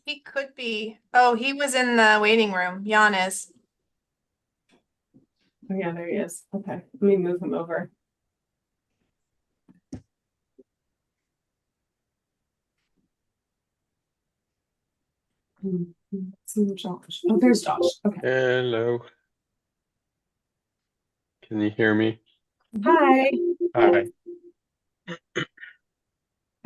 He could be. Oh, he was in the waiting room. Jan is. Oh yeah, there he is. Okay, let me move him over. Josh. Oh, there's Josh. Okay. Hello. Can you hear me? Hi. Hi.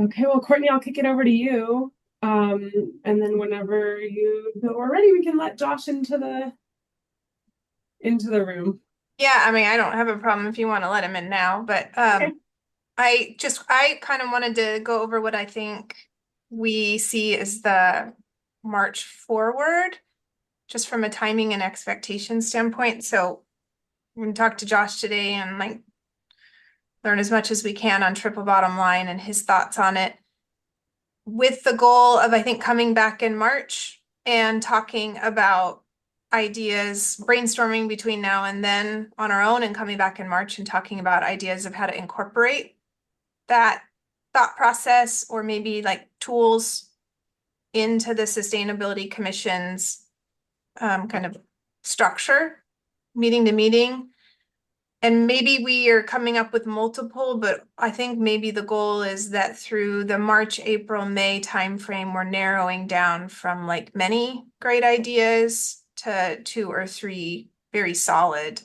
Okay, well, Courtney, I'll kick it over to you. And then whenever you feel we're ready, we can let Josh into the room. Yeah, I mean, I don't have a problem if you want to let him in now, but Okay. I kind of wanted to go over what I think we see as the march forward, just from a timing and expectation standpoint. So we're gonna talk to Josh today and like learn as much as we can on triple bottom line and his thoughts on it, with the goal of, I think, coming back in March and talking about ideas, brainstorming between now and then on our own, and coming back in March and talking about ideas of how to incorporate that thought process, or maybe like tools into the Sustainability Commission's kind of structure, meeting to meeting. And maybe we are coming up with multiple, but I think maybe the goal is that through the March, April, May timeframe, we're narrowing down from like many great ideas to 2 or 3 very solid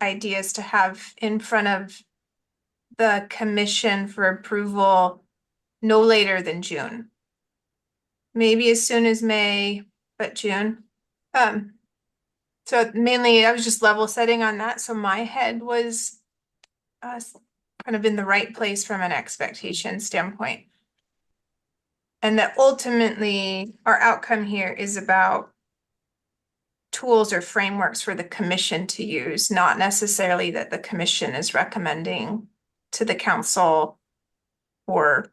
ideas to have in front of the commission for approval no later than June. Maybe as soon as May, but June. So mainly I was just level setting on that. So my head was kind of in the right place from an expectation standpoint. And that ultimately our outcome here is about tools or frameworks for the commission to use, not necessarily that the commission is recommending to the council or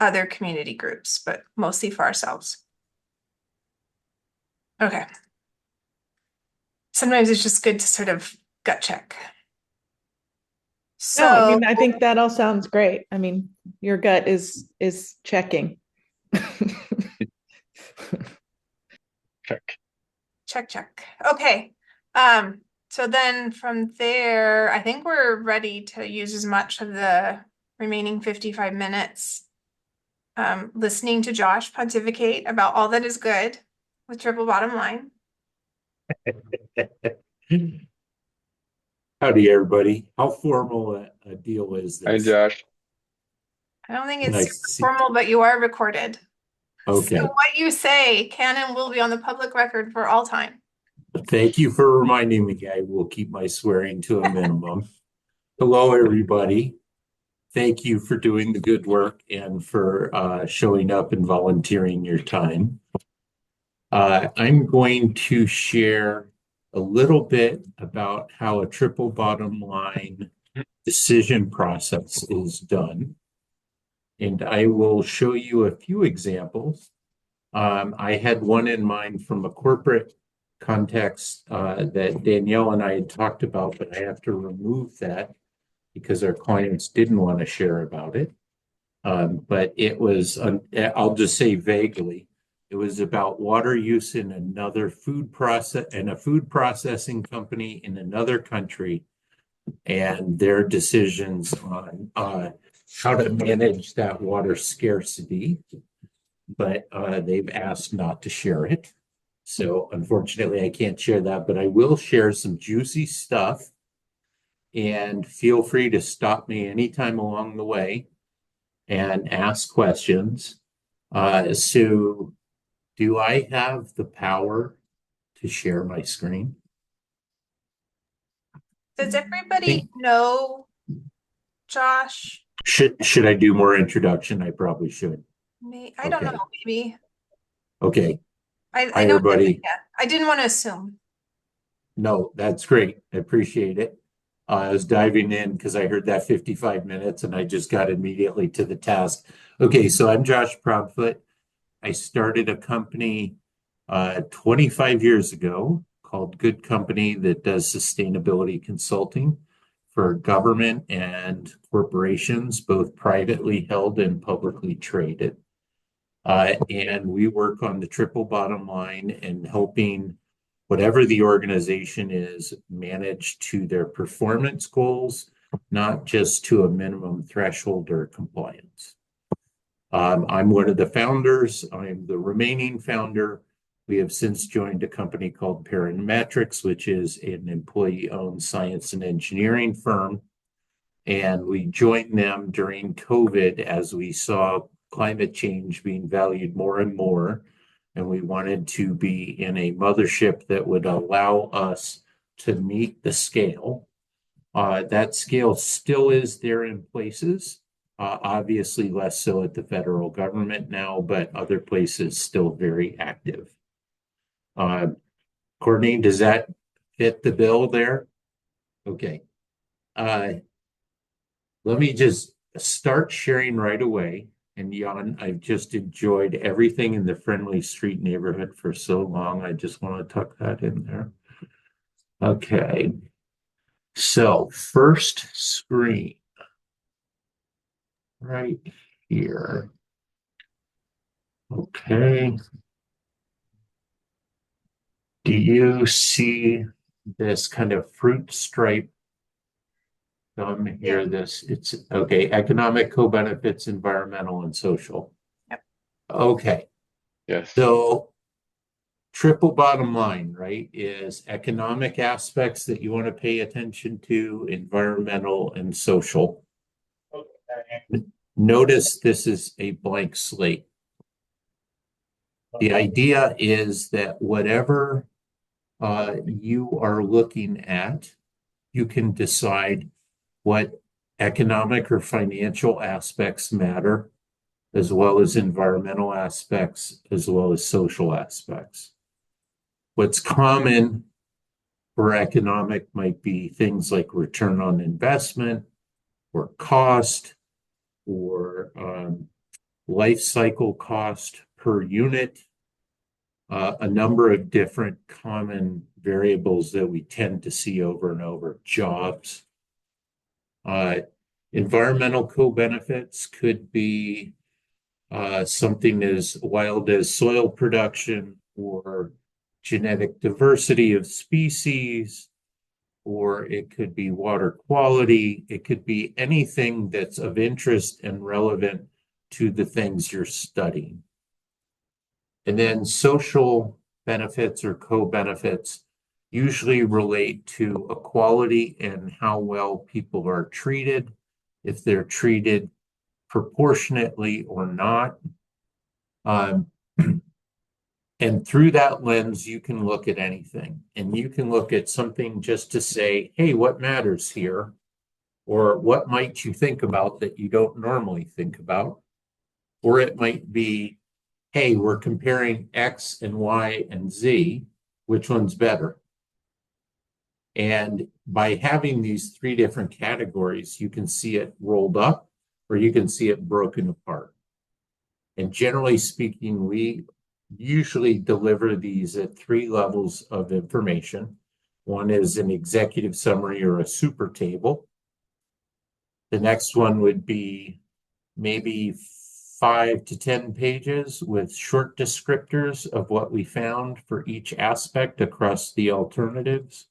other community groups, but mostly for ourselves. Okay. Sometimes it's just good to sort of gut check. No, I So mean, I think that all sounds great. I mean, your gut is checking. Check. check. Okay. So then from there, I think we're ready to use as much of the remaining 55 minutes listening to Josh pontificate about all that is good with triple bottom line. Howdy, everybody. How formal a deal is Hi, this? Josh. I don't think Can it's I super see? formal, but you are recorded. Okay. So what you say can and will be on the public record for all time. Thank you for reminding me. I will keep my swearing to a minimum. Hello, everybody. Thank you for doing the good work and for showing up and volunteering your time. I'm going to share a little bit about how a triple bottom line decision process is done. And I will show you a few examples. I had one in mind from a corporate context that Danielle and I had talked about, but I have to remove that because our clients didn't want to share about it. But it was, I'll just say vaguely, it was about water use in another food processing company in another country, and their decisions on how to manage that water scarcity. But they've asked not to share it. So unfortunately, I can't share that, but I will share some juicy stuff. And feel free to stop me anytime along the way and ask questions. So do I have the power to share my screen? Does everybody know Josh? Should I do more introduction? I probably should. I don't know, Okay. maybe. Okay. I Hi, don't everybody. yeah. I didn't want to assume. No, that's great. I appreciate it. I was diving in because I heard that 55 minutes and I just got immediately to the task. Okay, so I'm Josh Proudfoot. I started a company 25 years ago called Good Company that does sustainability consulting for government and corporations, both privately held and publicly traded. And we work on the triple bottom line and helping whatever the organization is manage to their performance goals, not just to a minimum threshold or compliance. I'm one of the founders. I'm the remaining founder. We have since joined a company called Parametrics, which is an employee-owned science and engineering firm. And we joined them during COVID as we saw climate change being valued more and more. And we wanted to be in a mothership that would allow us to meet the scale. That scale still is there in places. Obviously less so at the federal government now, but other places still very active. Courtney, does that fit the bill there? Okay. Let me just start sharing right away. And Jan, I've just enjoyed everything in the Friendly Street neighborhood for so long. I just want to tuck that in there. Okay. So first screen right here. Okay. Do you see this kind of fruit stripe here? Yeah. It's okay. Economic co-benefits, environmental, and social. Yep. Okay. Yes. So triple bottom line, right, is economic aspects that you want to pay attention to, environmental and social. Notice this is a blank slate. The idea is that whatever you are looking at, you can decide what economic or financial aspects matter, as well as environmental aspects, as well as social aspects. What's common for economic might be things like return on investment or cost or life cycle cost per unit, a number of different common variables that we tend to see over and over. Jobs. Environmental co-benefits could be something as wild as soil production or genetic diversity of species, or it could be water quality. It could be anything that's of interest and relevant to the things you're studying. And then social benefits or co-benefits usually relate to equality and how well people are treated, if they're treated proportionately or not. And through that lens, you can look at anything. And you can look at something just to say, hey, what matters here? Or what might you think about that you don't normally think about? Or it might be, hey, we're comparing X and Y and Z. Which one's better? And by having these three different categories, you can see it rolled up or you can see it broken apart. And generally speaking, we usually deliver these at three levels of information. One is an executive summary or a super table. The next one would be maybe 5 to 10 pages with short descriptors of what we found for each aspect across the alternatives.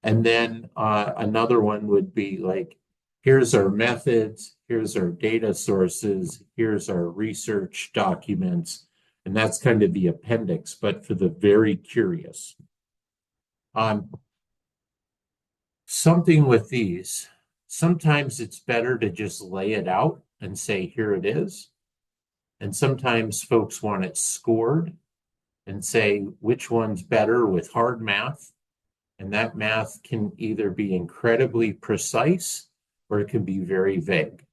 And then another one would be like, here's our methods, here's our data sources, here's our research documents, and that's kind of the appendix, but for the very curious. Something with these, sometimes it's better to just lay it out and say, here it is. And sometimes folks want it scored and say which one's better with hard math. And that math can either be incredibly precise or it can be very vague.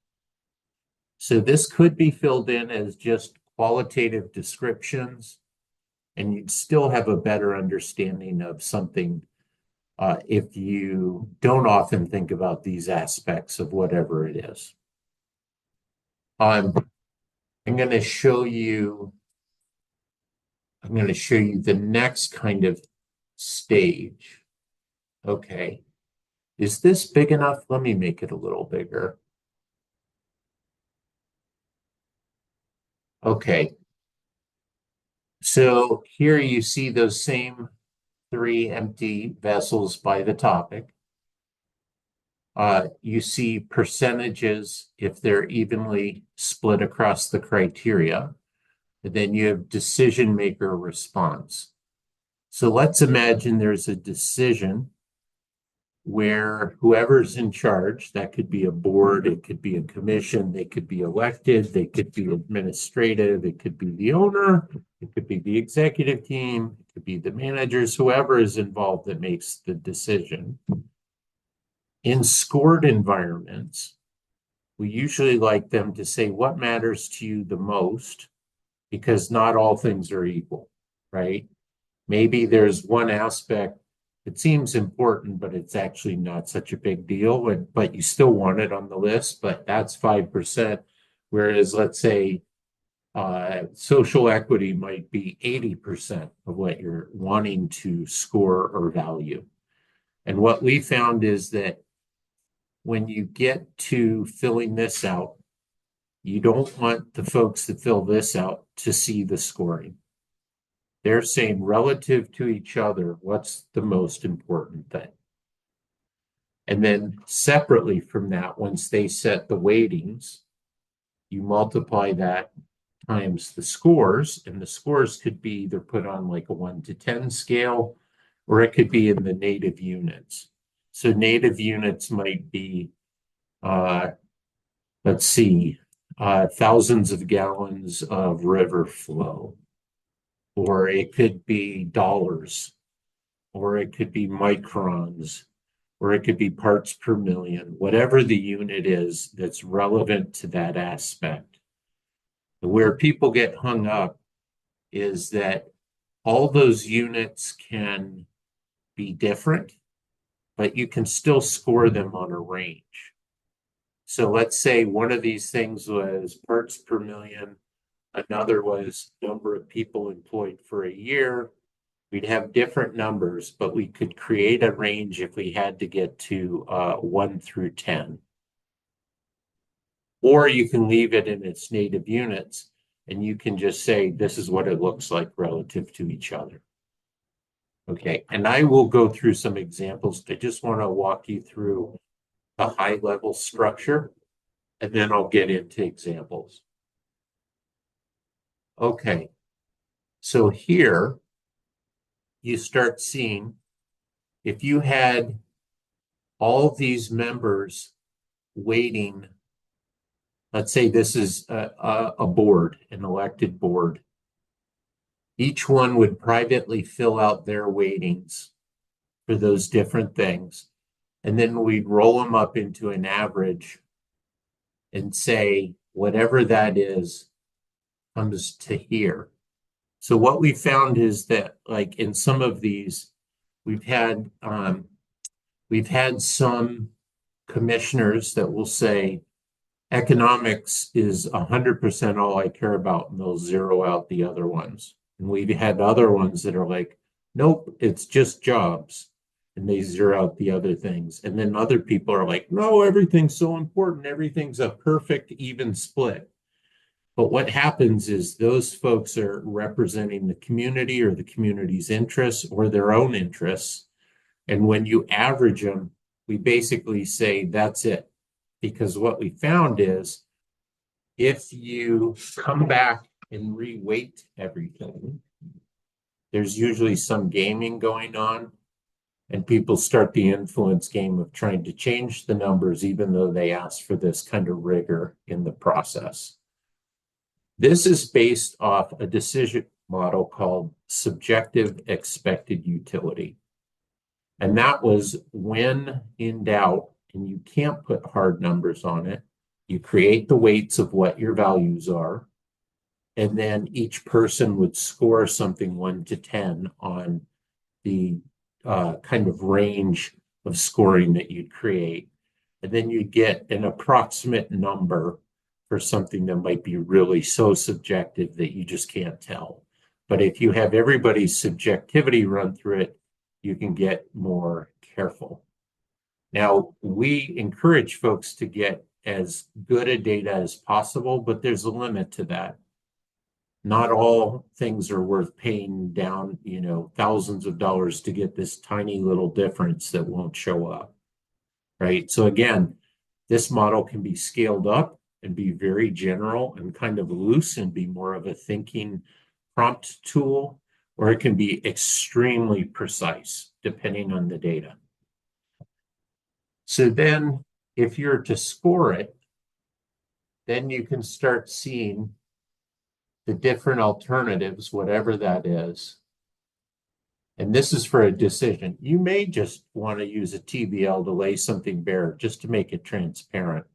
So this could be filled in as just qualitative descriptions, and you'd still have a better understanding of something if you don't often think about these aspects of whatever it is. I'm going to show you the next kind of stage. Okay. Is this big enough? Let me make it a little bigger. Okay. So here you see those same 3 empty vessels by the topic. You see percentages if they're evenly split across the criteria. And then you have decision maker response. So let's imagine there's a decision where whoever's in charge, that could be a board, it could be a commission, they could be elected, they could be administrative, it could be the owner, it could be the executive team, it could be the managers, whoever is involved that makes the decision. In scored environments, we usually like them to say what matters to you the most, because not all things are equal, right? Maybe there's one aspect that seems important, but it's actually not such a big deal, but you still want it on the list, but that's 5%. Whereas let's say social equity might be 80% of what you're wanting to score or value. And what we found is that when you get to filling this out, you don't want the folks that fill this out to see the scoring. They're saying relative to each other, what's the most important thing? And then separately from that, once they set the weightings, you multiply that times the scores, and the scores could be either put on like a 1 to 10 scale, or it could be in the native units. So native units might be, let's see, thousands of gallons of river flow, or it could be dollars, or it could be microns, or it could be parts per million, whatever the unit is that's relevant to that aspect. Where people get hung up is that all those units can be different, but you can still score them on a range. So let's say one of these things was parts per million, another was number of people employed for a year. We'd have different numbers, but we could create a range if we had to get to 1 through 10. Or you can leave it in its native units, and you can just say, this is what it looks like relative to each other. Okay, and I will go through some examples. I just want to walk you through a high-level structure, and then I'll get into examples. Okay, so here you start seeing if you had all these members waiting, let's say this is a board, an elected board. Each one would privately fill out their weightings for those different things. And then we'd roll them up into an average and say, whatever that is comes to here. So what we found is that, like in some of these, we've had some commissioners that will say economics is 100% all I care about, and they'll zero out the other ones. And we've had other ones that are like, nope, it's just jobs, and they zero out the other things. And then other people are like, no, everything's so important, everything's a perfect even split. But what happens is those folks are representing the community or the community's interests or their own interests. And when you average them, we basically say that's it. Because what we found is if you come back and re-weight everything, there's usually some gaming going on, and people start the influence game of trying to change the numbers, even though they ask for this kind of rigor in the process. This is based off a decision model called subjective expected utility. And that was when in doubt, and you can't put hard numbers on it, you create the weights of what your values are, and then each person would score something 1 to 10 on the kind of range of scoring that you'd create. And then you'd get an approximate number for something that might be really so subjective that you just can't tell. But if you have everybody's subjectivity run through it, you can get more careful. Now, we encourage folks to get as good a data as possible, but there's a limit to that. not all things are worth paying down, you know, thousands of dollars to get this tiny little difference that won't show up, right? So again, this model can be scaled up and be very general and kind of loose and be more of a thinking prompt tool, or it can be extremely precise depending on the data. So then if you're to score it, then you can start seeing the different alternatives, whatever that is. And this is for a decision. You may just want to use a TBL to lay something bare just to make it transparent.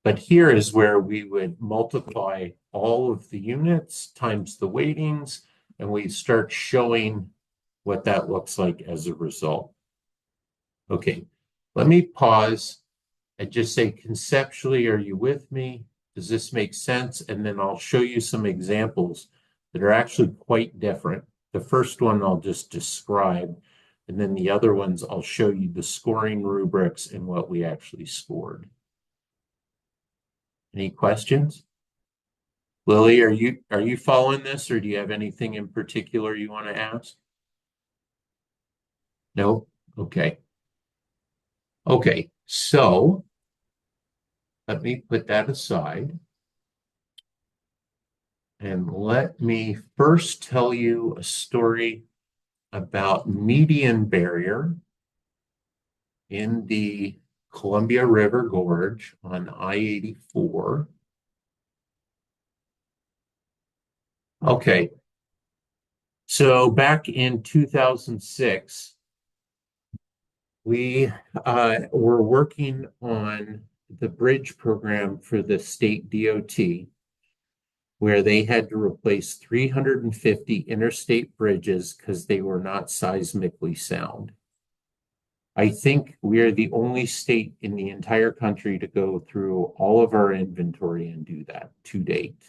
But here is where we would multiply all of the units times the weightings, and we start showing what that looks like as a result. Okay, let me pause and just say conceptually, are you with me? Does this make sense? And then I'll show you some examples that are actually quite different. The first one I'll just describe, and then the other ones I'll show you the scoring rubrics and what we actually scored. Any questions? Lily, are you following this, or do you have anything in particular you want to ask? No? Okay. Okay, so let me put that aside. And let me first tell you a story about median barrier in the Columbia River Gorge on I-84. Okay, so back in 2006, we were working on the bridge program for the state DOT, where they had to replace 350 interstate bridges because they were not seismically sound. I think we are the only state in the entire country to go through all of our inventory and do that to date.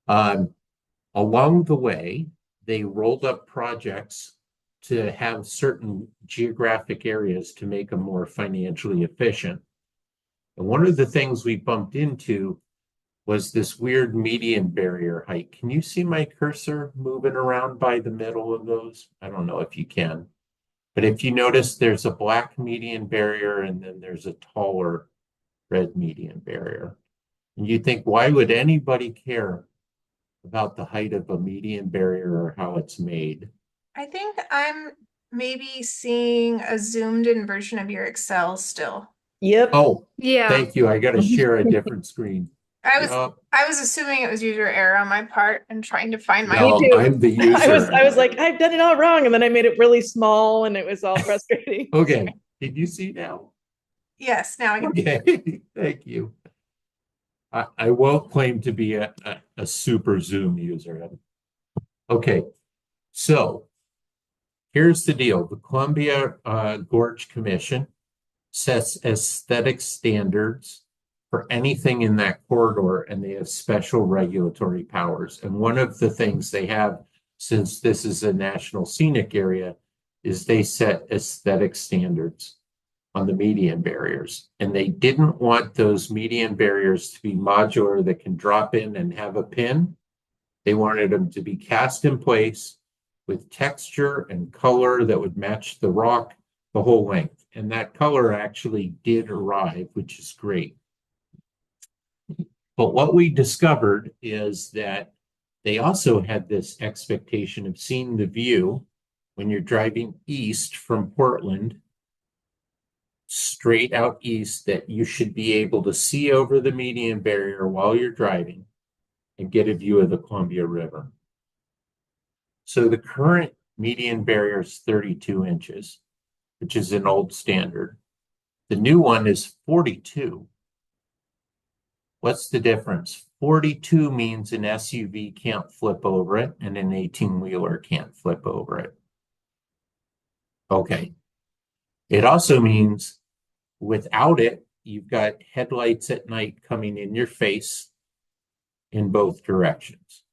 Along the way, they rolled up projects to have certain geographic areas to make them more financially efficient. And one of the things we bumped into was this weird median barrier height. Can you see my cursor moving around by the middle of those? I don't know if you can. But if you notice, there's a black median barrier and then there's a taller red median barrier. And you think, why would anybody care about the height of a median barrier or how it's made? I think I'm maybe seeing a zoomed in version of your Excel still. Yep. Oh, Yeah. thank you. I got to share a different screen. I was assuming it was user error on my part and trying to find my No, Me too. I'm the user. I was like, I've done it all wrong, and then I made it really small, and it was all frustrating. Okay, can you see now? Yes, now I can. Okay, thank you. I won't claim to be a super Zoom user. Okay, so here's the deal. The Columbia Gorge Commission sets aesthetic standards for anything in that corridor, and they have special regulatory powers. And one of the things they have, since this is a national scenic area, is they set aesthetic standards on the median barriers. And they didn't want those median barriers to be modular that can drop in and have a pin. They wanted them to be cast in place with texture and color that would match the rock the whole length. And that color actually did arrive, which is great. But what we discovered is that they also had this expectation of seeing the view when you're driving east from Portland, straight out east, that you should be able to see over the median barrier while you're driving and get a view of the Columbia River. So the current median barrier is 32 inches, which is an old standard. The new one is 42. What's the difference? 42 means an SUV can't flip over it and an 18-wheeler can't flip over it. Okay. It also means without it, you've got headlights at night coming in your face in both directions.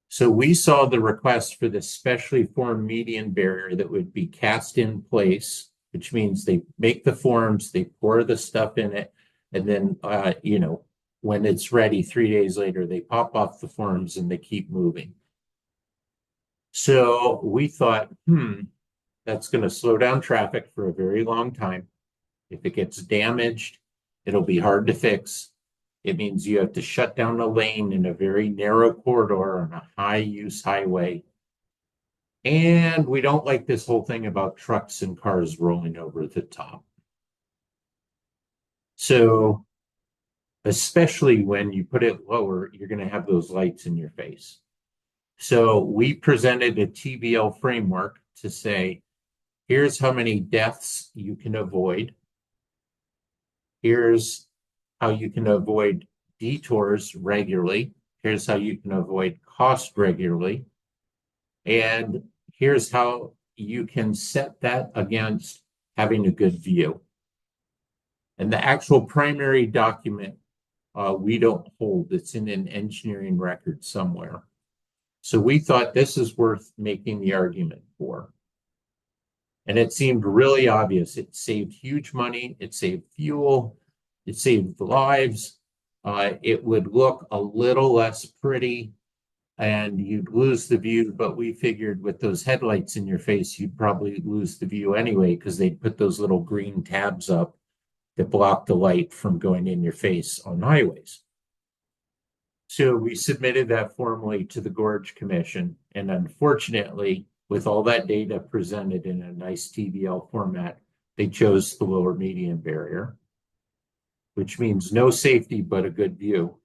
So we saw the request for this specially formed median barrier that would be cast in place, which means they make the forms, they pour the stuff in it, and then, when it's ready 3 days later, they pop off the forms and they keep moving. So we thought, that's going to slow down traffic for a very long time. If it gets damaged, it'll be hard to fix. It means you have to shut down a lane in a very narrow corridor on a high-use highway. And we don't like this whole thing about trucks and cars rolling over the top. So, especially when you put it lower, you're going to have those lights in your face. So we presented a TBL framework to say, here's how many deaths you can avoid. Here's how you can avoid detours regularly. Here's how you can avoid cost regularly. And here's how you can set that against having a good view. And the actual primary document, we don't hold. It's in an engineering record somewhere. So we thought this is worth making the argument for. And it seemed really obvious. It saved huge money. It saved fuel. It saved lives. It would look a little less pretty and you'd lose the view. But we figured with those headlights in your face, you'd probably lose the view anyway, because they'd put those little green tabs up that block the light from going in your face on highways. So we submitted that formally to the Gorge Commission. And unfortunately, with all that data presented in a nice TBL format, they chose the lower median barrier, which means no safety but a good view.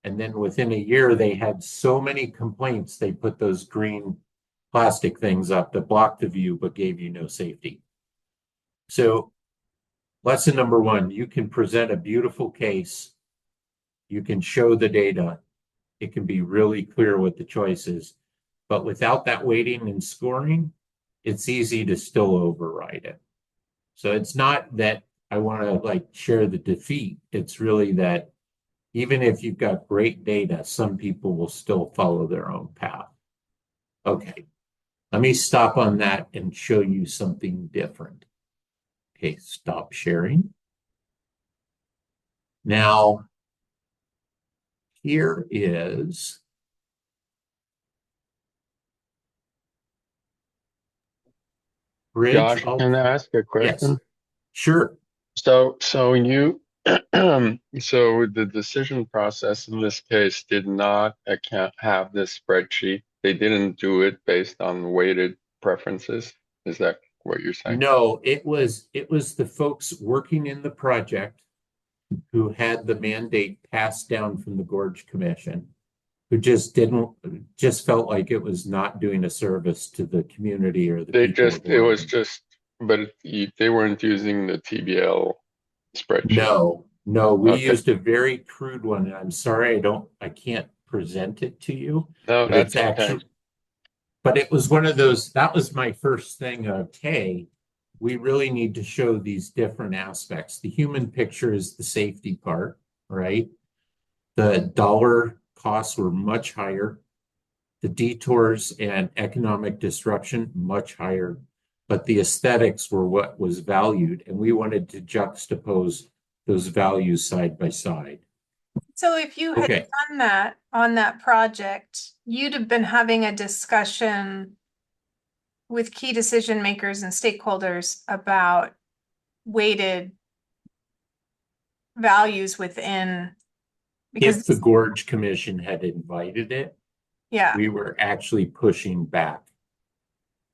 And then within a year, they had so many complaints, they put those green plastic things up that blocked the view but gave you no safety. So lesson number one, you can present a beautiful case. You can show the data. It can be really clear what the choice is. But without that weighting and scoring, it's easy to still override it. So it's not that I want to share the defeat. It's really that even if you've got great data, some people will still follow their own path. Okay, let me stop on that and show you something different. Okay, stop sharing. Now, here is bridge. Josh, can I ask a question? Yes, sure. So you, so the decision process in this case did not have this spreadsheet. They didn't do it based on weighted preferences. Is that what you're saying? No, it was the folks working in the project who had the mandate passed down from the Gorge Commission, who just felt like it was not doing a service to the community or the people. They weren't using the TBL spreadsheet. No, we Okay. used a very crude one. And I'm sorry, I can't present it to you. No, But that's it's actually, okay. but it was one of those, that was my first thing of, hey, we really need to show these different aspects. The human picture is the safety part, right? The dollar costs were much higher. The detours and economic disruption, much higher. But the aesthetics were what was valued. And we wanted to juxtapose those values side by side. So if you had done that on that project, you'd have been having a discussion with key decision makers and stakeholders about weighted values within, because if the Gorge Commission had invited it, yeah, we were actually pushing back.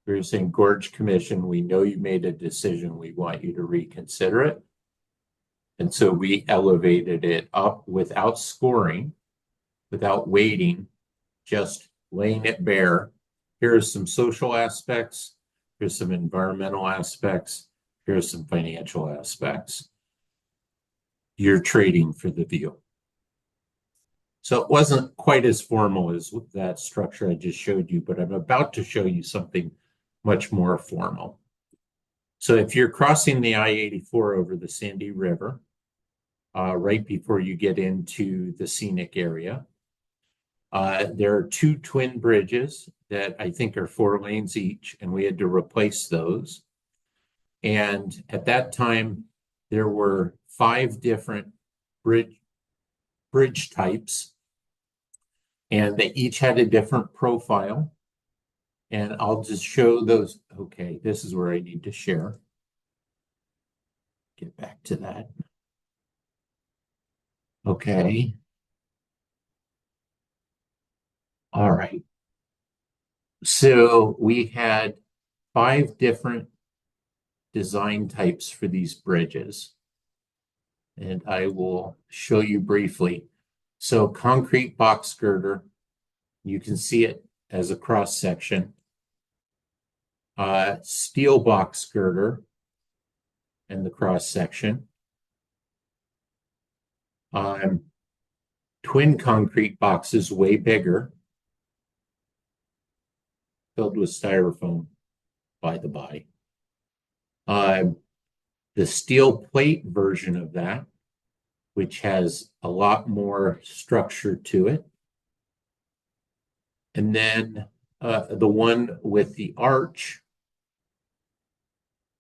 We were saying, Gorge Commission, we know you made a decision. We want you to reconsider it. And so we elevated it up without scoring, without weighting, just laying it bare. Here's some social aspects. Here's some environmental aspects. Here's some financial aspects. You're trading for the view. So it wasn't quite as formal as that structure I just showed you, but I'm about to show you something much more formal. So if you're crossing the I-84 over the Sandy River, right before you get into the scenic area, there are two twin bridges that I think are 4 lanes each, and we had to replace those. And at that time, there were 5 different bridge bridge types, and they each had a different profile. And I'll just show those. Okay, this is where I need to share. Get back to that. Okay. All right. So we had 5 different design types for these bridges. And I will show you briefly. So concrete box girder, you can see it as a cross section. Steel box girder and the cross section. Twin concrete boxes, way bigger, filled with styrofoam, by the by. The steel plate version of that, which has a lot more structure to it. And then the one with the arch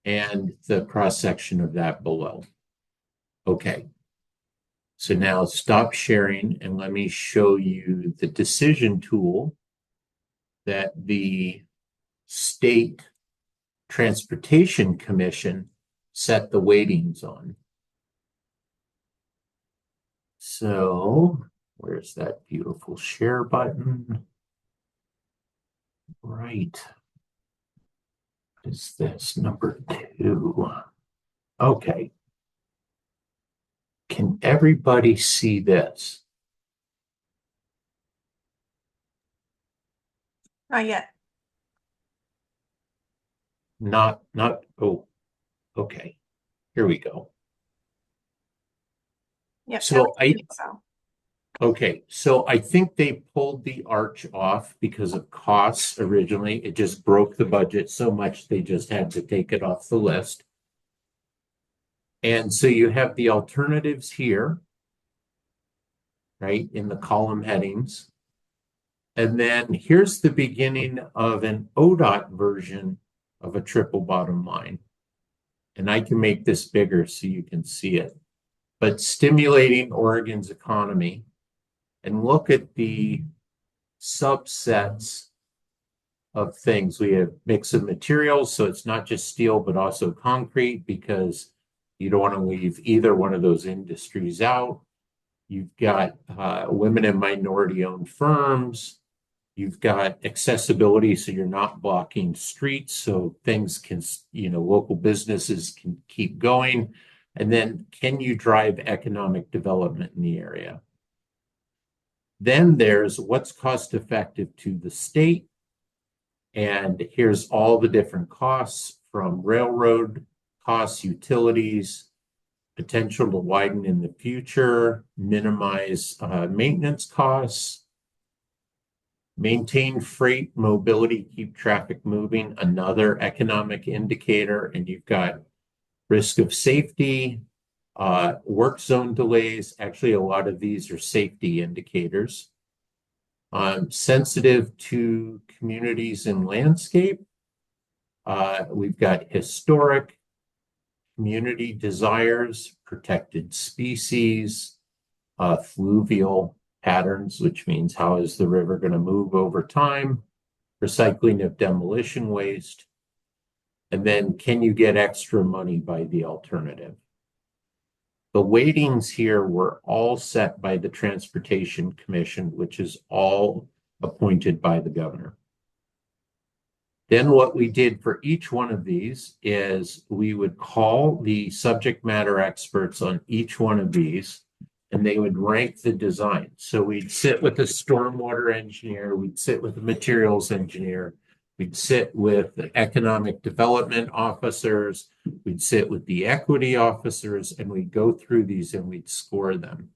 and the cross section of that below. Okay. So now stop sharing and let me show you the decision tool that the State Transportation Commission set the weightings on. So where's that beautiful share button? Right. What is this? Number 2. Okay. Can everybody see this? Not yet. Not, oh, okay. Here we go. Yep. So I think so. Okay, so I think they pulled the arch off because of costs originally. It just broke the budget so much they just had to take it off the list. And so you have the alternatives here, right, in the column headings. And then here's the beginning of an ODOT version of a triple bottom line. And I can make this bigger so you can see it. But stimulating Oregon's economy. And look at the subsets of things. We have mix of materials, so it's not just steel, but also concrete, because you don't want to leave either one of those industries out. You've got women and minority-owned firms. You've got accessibility, so you're not blocking streets, so things can, local businesses can keep going. And then, can you drive economic development in the area? Then there's what's cost effective to the state. And here's all the different costs, from railroad costs, utilities, potential to widen in the future, minimize maintenance costs, maintain freight mobility, keep traffic moving, another economic indicator. And you've got risk of safety, work zone delays. Actually, a lot of these are safety indicators. Sensitive to communities and landscape. We've got historic, community desires, protected species, fluvial patterns, which means how is the river going to move over time, recycling of demolition waste, and then can you get extra money by the alternative? The weightings here were all set by the Transportation Commission, which is all appointed by the governor. Then what we did for each one of these is we would call the subject matter experts on each one of these, and they would rank the design. So we'd sit with a stormwater engineer, we'd sit with a materials engineer, we'd sit with the economic development officers, we'd sit with the equity officers, and we'd go through these and we'd score them.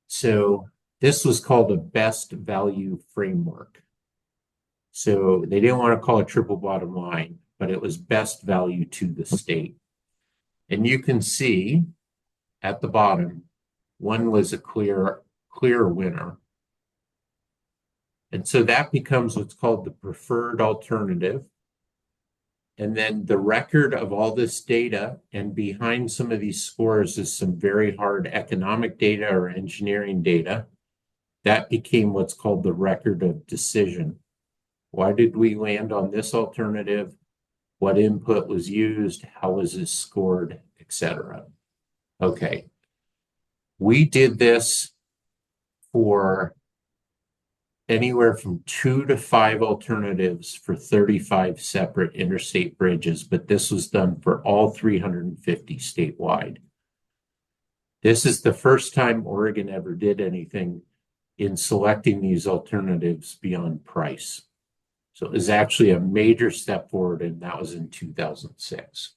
So this was called a best value framework. So they didn't want to call it triple bottom line, but it was best value to the state. And you can see at the bottom, one was a clear winner. And so that becomes what's called the preferred alternative. And then the record of all this data, and behind some of these scores is some very hard economic data or engineering data. That became what's called the record of decision. Why did we land on this alternative? What input was used? How was it scored, etc.? Okay. We did this for anywhere from 2 to 5 alternatives for 35 separate interstate bridges, but this was done for all 350 statewide. This is the first time Oregon ever did anything in selecting these alternatives beyond price. So it was actually a major step forward, and that was in 2006.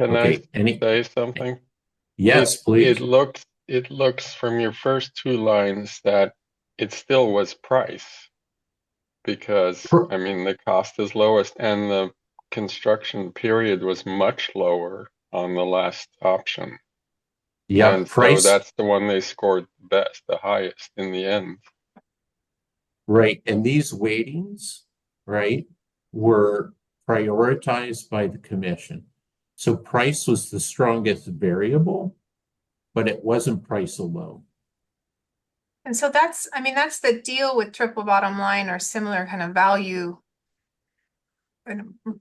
Can I Okay, say something? yes, please. It looks from your first two lines that it still was price because I mean the cost is lowest and the construction period was much lower on the last option. Yeah, And so price, that's the one they scored best, the highest in the end. right. And these weightings, right, were prioritized by the commission. So price was the strongest variable, but it wasn't price alone. And so that's, I mean, that's the deal with triple bottom line or similar kind of value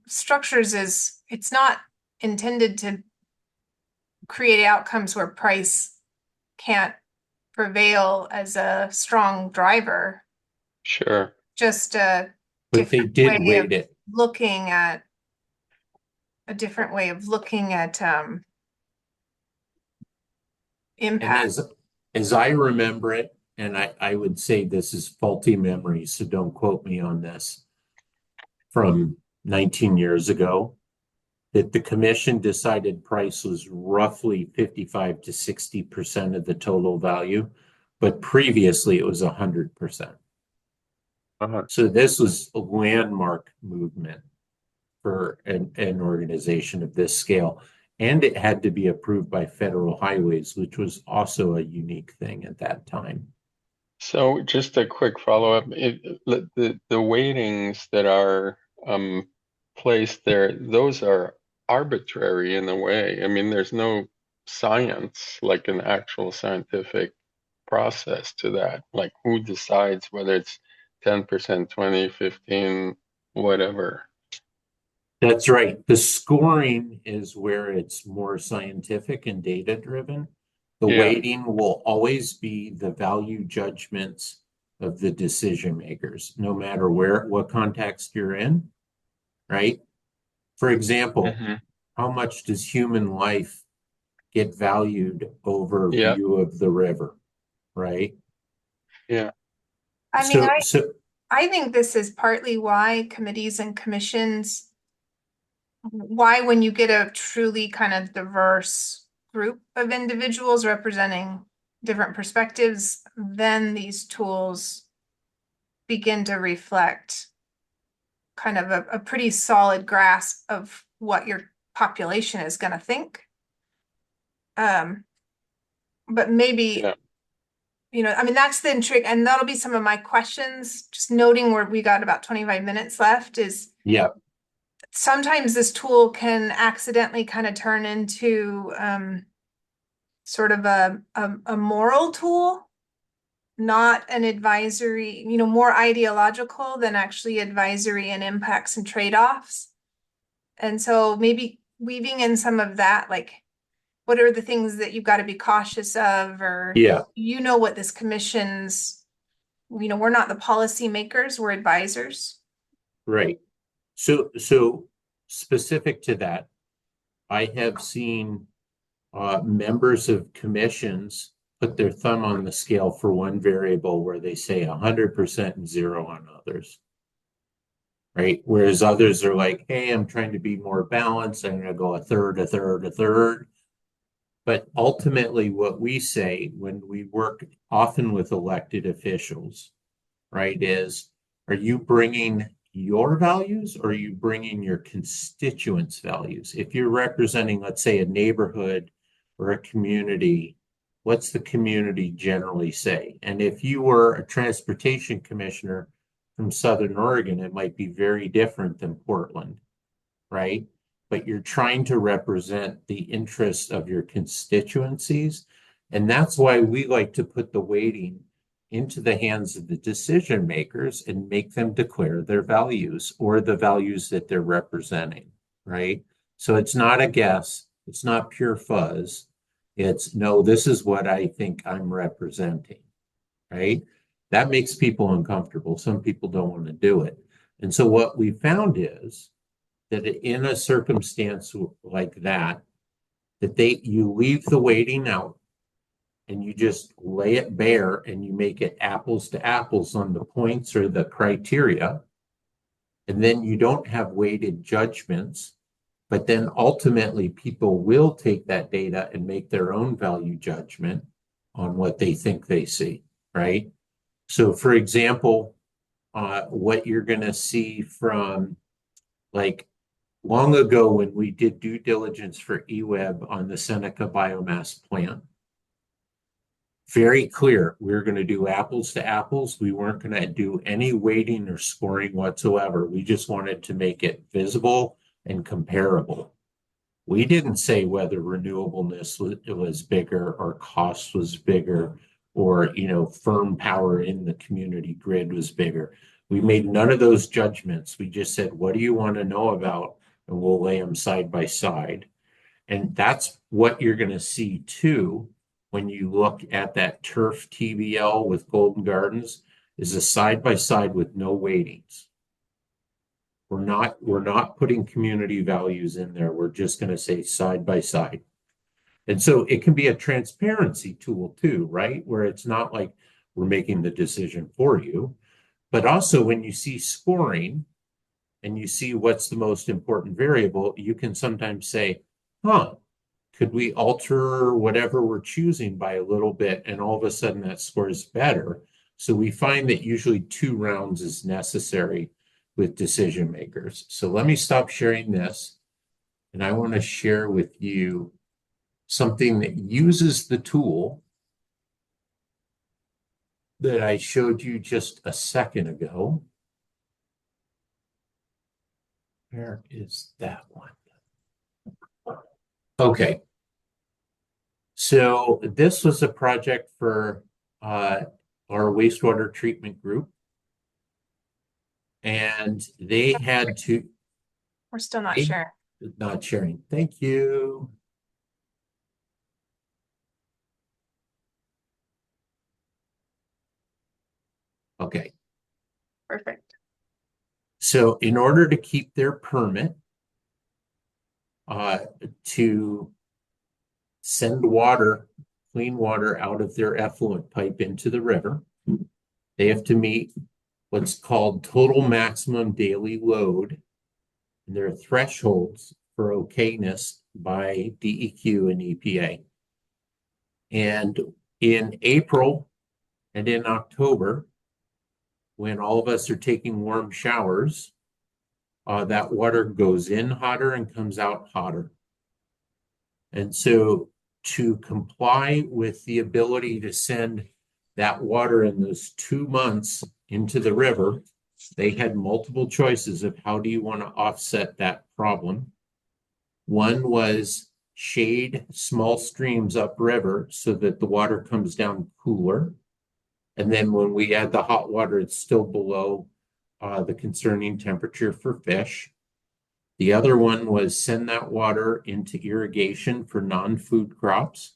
structures is it's not intended to create outcomes where price can't prevail as a strong driver. Sure. Just a But they different did way weight of it. looking at a different way of looking at And impact. as I remember it, and I would say this is faulty memory, so don't quote me on this, from 19 years ago, that the commission decided price was roughly 55 to 60% of the total value, but previously it was 100%. So this was a landmark movement for an organization of this scale. And it had to be approved by federal highways, which was also a unique thing at that time. So just a quick follow-up. The weightings that are placed there, those are arbitrary in a way. I mean, there's no science, like an actual scientific process to that. Like who decides whether it's 10%, 20, 15, whatever. That's right. The scoring is where it's more scientific and data driven. The Yeah. weighting will always be the value judgments of the decision makers, no matter what context you're in, right? For example, how much does human life get valued over Yeah. view of the river, right? Yeah. I mean, So I think this is partly why committees and commissions, why when you get a truly kind of diverse group of individuals representing different perspectives, then these tools begin to reflect kind of a pretty solid grasp of what your population is going to think. But maybe, Yeah. you know, I mean, that's the intrigue, and that'll be some of my questions. Just noting where we got about 25 minutes left is, yeah, sometimes this tool can accidentally kind of turn into sort of a moral tool, not an advisory, you know, more ideological than actually advisory and impacts and trade-offs. And so maybe weaving in some of that, like what are the things that you've got to be cautious of, or yeah, you know what this commission's, you know, we're not the policy makers, we're advisors. right. So specific to that, I have seen members of commissions put their thumb on the scale for one variable where they say 100% and 0 on others. Right. Whereas others are like, hey, I'm trying to be more balanced. I'm going to go a third, a third, a third. But ultimately, what we say when we work often with elected officials, right, is are you bringing your values or are you bringing your constituents' values? If you're representing, let's say, a neighborhood or a community, what's the community generally say? And if you were a transportation commissioner from Southern Oregon, it might be very different than Portland. right? But you're trying to represent the interests of your constituencies. And that's why we like to put the weighting into the hands of the decision makers and make them declare their values or the values that they're representing, right? So it's not a guess, it's not pure fuzz. It's no, this is what I think I'm representing, right? That makes people uncomfortable. Some people don't want to do it. And so what we found is that in a circumstance like that, you leave the weighting out and you just lay it bare and you make it apples to apples on the points or the criteria. And then you don't have weighted judgments, but then ultimately people will take that data and make their own value judgment on what they think they see, right? So for example, what you're going to see from like long ago when we did due diligence for eWeb on the Seneca biomass plant, very clear, we were going to do apples to apples. We weren't going to do any weighting or scoring whatsoever. We just wanted to make it visible and comparable. We didn't say whether renewableness was bigger or cost was bigger or, firm power in the community grid was bigger. We made none of those judgments. We just said, what do you want to know about? And we'll lay them side by side. And that's what you're going to see too when you look at that turf TBL with Golden Gardens is a side by side with no weightings. We're not putting community values in there. We're just going to say side by side. And so it can be a transparency tool too, right? Where it's not like we're making the decision for you, but also when you see scoring and you see what's the most important variable, you can sometimes say, could we alter whatever we're choosing by a little bit? And all of a sudden that scores better. So we find that usually 2 rounds is necessary with decision makers. So let me stop sharing this. And I want to share with you something that uses the tool that I showed you just a second ago. Where is that one? Okay. So this was a project for our wastewater treatment group. And they had to. We're still not sharing. Not sharing. Thank you. Okay. Perfect. So in order to keep their permit to send clean water out of their effluent pipe into the river, they have to meet what's called total maximum daily load. And there are thresholds for okayness by DEQ and EPA. And in April and in October, when all of us are taking warm showers, that water goes in hotter and comes out hotter. And so to comply with the ability to send that water in those 2 months into the river, they had multiple choices of how do you want to offset that problem. One was shade small streams upriver so that the water comes down cooler. And then when we add the hot water, it's still below the concerning temperature for fish. The other one was send that water into irrigation for non-food crops.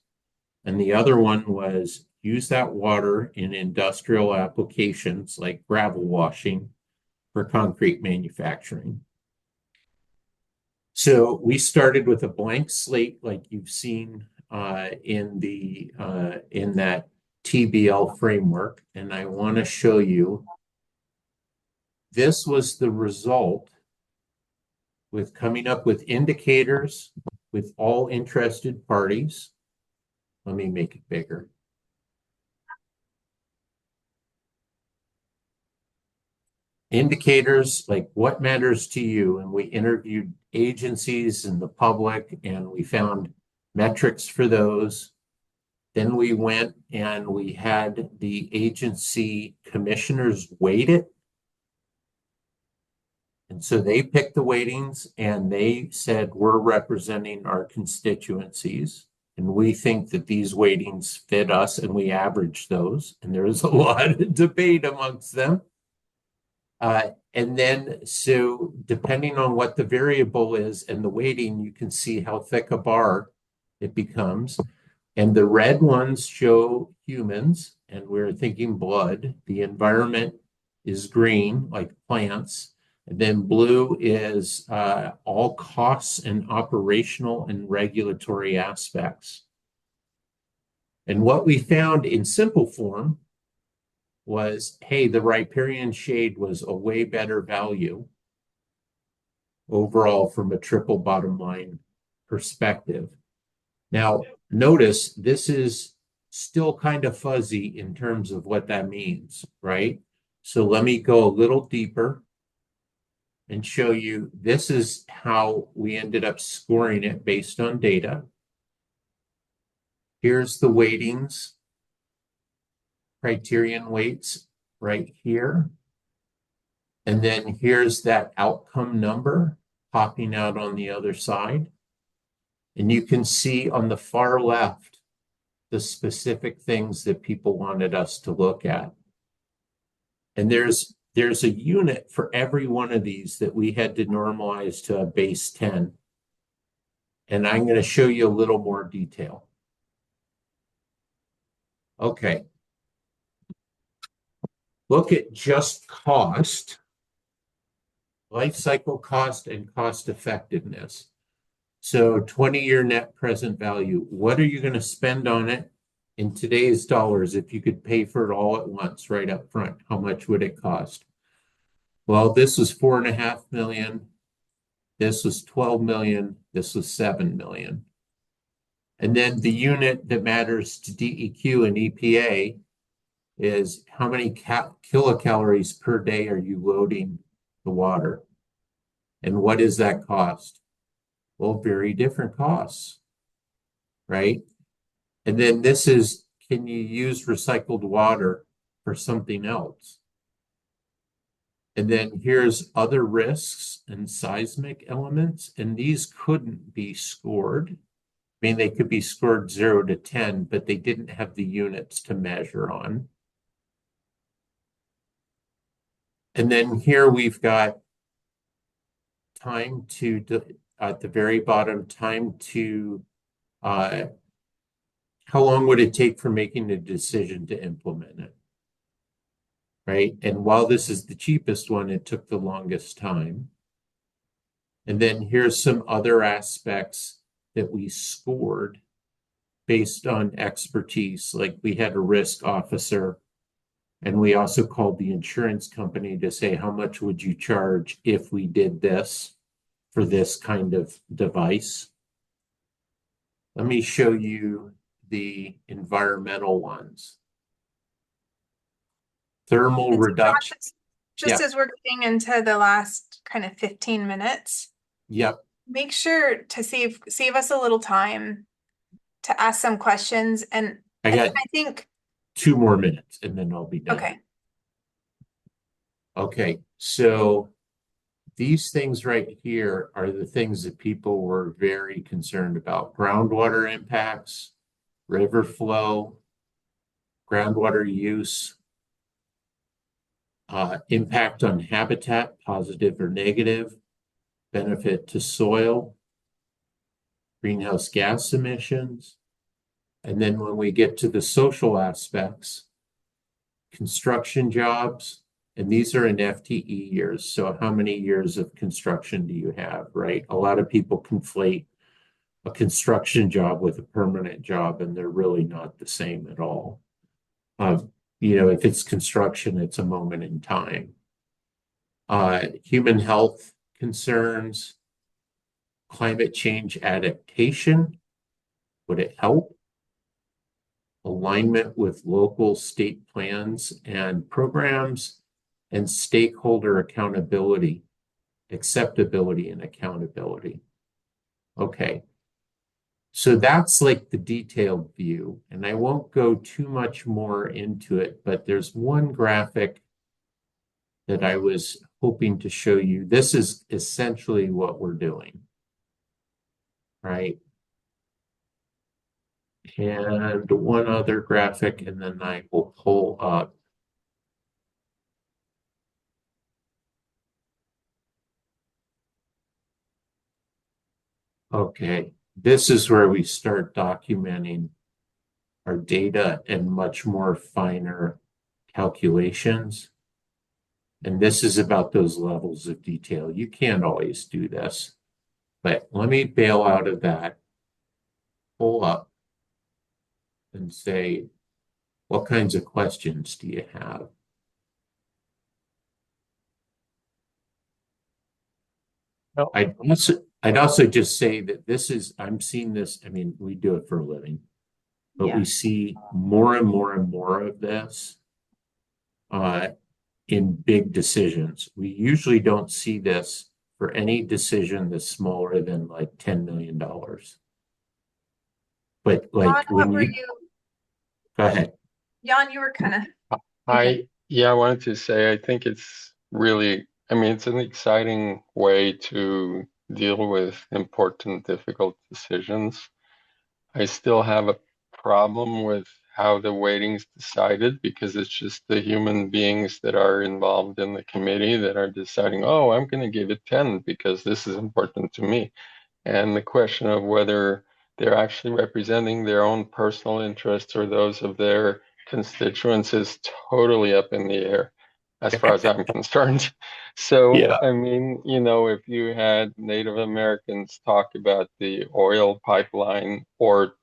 And the other one was use that water in industrial applications like gravel washing for concrete manufacturing. So we started with a blank slate like you've seen in that TBL framework. And I want to show you, this was the result with coming up with indicators with all interested parties. Let me make it bigger. Indicators like what matters to you. And we interviewed agencies and the public and we found metrics for those. Then we went and we had the agency commissioners weight it. And so they picked the weightings and they said, we're representing our constituencies. And we think that these weightings fit us, and we average those. And there is a lot of debate amongst them. And then, so depending on what the variable is and the weighting, you can see how thick a bar it becomes. And the red ones show humans, and we're thinking blood. The environment is green, like plants. And then blue is all costs and operational and regulatory aspects. And what we found in simple form was, hey, the riparian shade was a way better value overall from a triple bottom line perspective. Now, notice this is still kind of fuzzy in terms of what that means, right? So let me go a little deeper and show you this is how we ended up scoring it based on data. Here's the weightings, criterion weights right here. And then here's that outcome number popping out on the other side. And you can see on the far left the specific things that people wanted us to look at. And there's a unit for every one of these that we had to normalize to a base 10. And I'm going to show you a little more detail. Okay. Look at just cost, life cycle cost, and cost effectiveness. So 20-year net present value. What are you going to spend on it in today's dollars if you could pay for it all at once right up front? How much would it cost? Well, this was $4.5 million. This was 12 million. This was 7 million. And then the unit that matters to DEQ and EPA is how many kilocalories per day are you loading the water? And what does that cost? Well, very different costs, right? And then this is, can you use recycled water for something else? And then here's other risks and seismic elements, and these couldn't be scored. I mean, they could be scored 0 to 10, but they didn't have the units to measure on. And then here we've got time to, at the very bottom, time to, how long would it take for making a decision to implement it? Right? And while this is the cheapest one, it took the longest time. And then here's some other aspects that we scored based on expertise. Like we had a risk officer, and we also called the insurance company to say, how much would you charge if we did this for this kind of device? Let me show you the environmental ones. Thermal reduction. Just as we're getting into the last kind of 15 minutes, Yep. make sure to save us a little time to ask some questions. And I think 2 more minutes and then I'll be done. okay. Okay, so these things right here are the things that people were very concerned about. Groundwater impacts, river flow, groundwater use, impact on habitat, positive or negative, benefit to soil, greenhouse gas emissions. And then when we get to the social aspects, construction jobs, and these are in FTE years. So how many years of construction do you have, right? A lot of people conflate a construction job with a permanent job, and they're really not the same at all. You know, if it's construction, it's a moment in time. Human health concerns, climate change adaptation, would it help? Alignment with local state plans and programs, and stakeholder accountability, acceptability and accountability. Okay. So that's like the detailed view, and I won't go too much more into it, but there's one graphic that I was hoping to show you, this is essentially what we're doing, right? And one other graphic, and then I will pull up. Okay, this is where we start documenting our data and much more finer calculations. And this is about those levels of detail. You can't always do this, but let me bail out of that, pull up, and say, what kinds of questions do you have? No. I'd also just say that this is, I'm seeing this, I mean, we do it for a living, but Yeah. we see more and more and more of this in big decisions. We usually don't see this for any decision that's smaller than like $10 million. But Jan, like what when were you, you, go ahead. Jan, you were kind of, okay. I wanted to say I think it's really, I mean, it's an exciting way to deal with important, difficult decisions. I still have a problem with how the weighting's decided because it's just the human beings that are involved in the committee that are deciding, oh, I'm going to give it 10 because this is important to me. And the question of whether they're actually representing their own personal interests or those of their constituents is totally up in the air, as far as I'm concerned. So, Yeah. I mean, if you had Native Americans talk about the oil pipeline or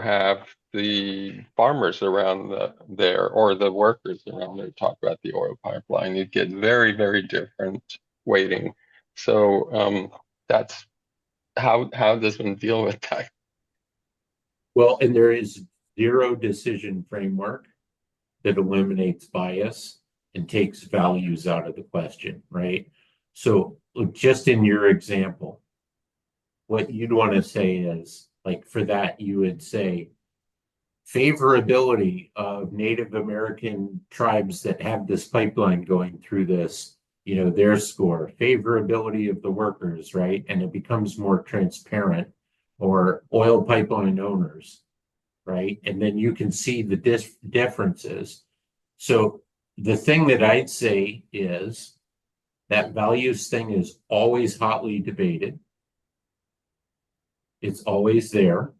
have the farmers around there or the workers around there talk about the oil pipeline, you'd get very, very different weighting. So, that's how does one deal with that? Well, and there is zero decision framework that eliminates bias and takes values out of the question, right? So just in your example, what you'd want to say is like for that, you would say favorability of Native American tribes that have this pipeline going through this, their score, favorability of the workers, right? And it becomes more transparent, or oil pipeline owners, right? And then you can see the differences. So the thing that I'd say is that values thing is always hotly debated. It's always there.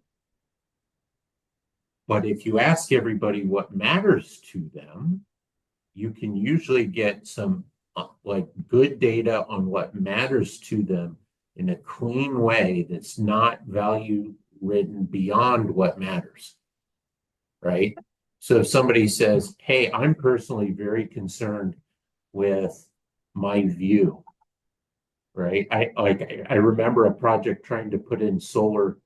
But if you ask everybody what matters to them, you can usually get some like good data on what matters to them in a clean way that's not value ridden beyond what matters, right? So if somebody says, hey, I'm personally very concerned with my view, right? I remember a project trying to put in solar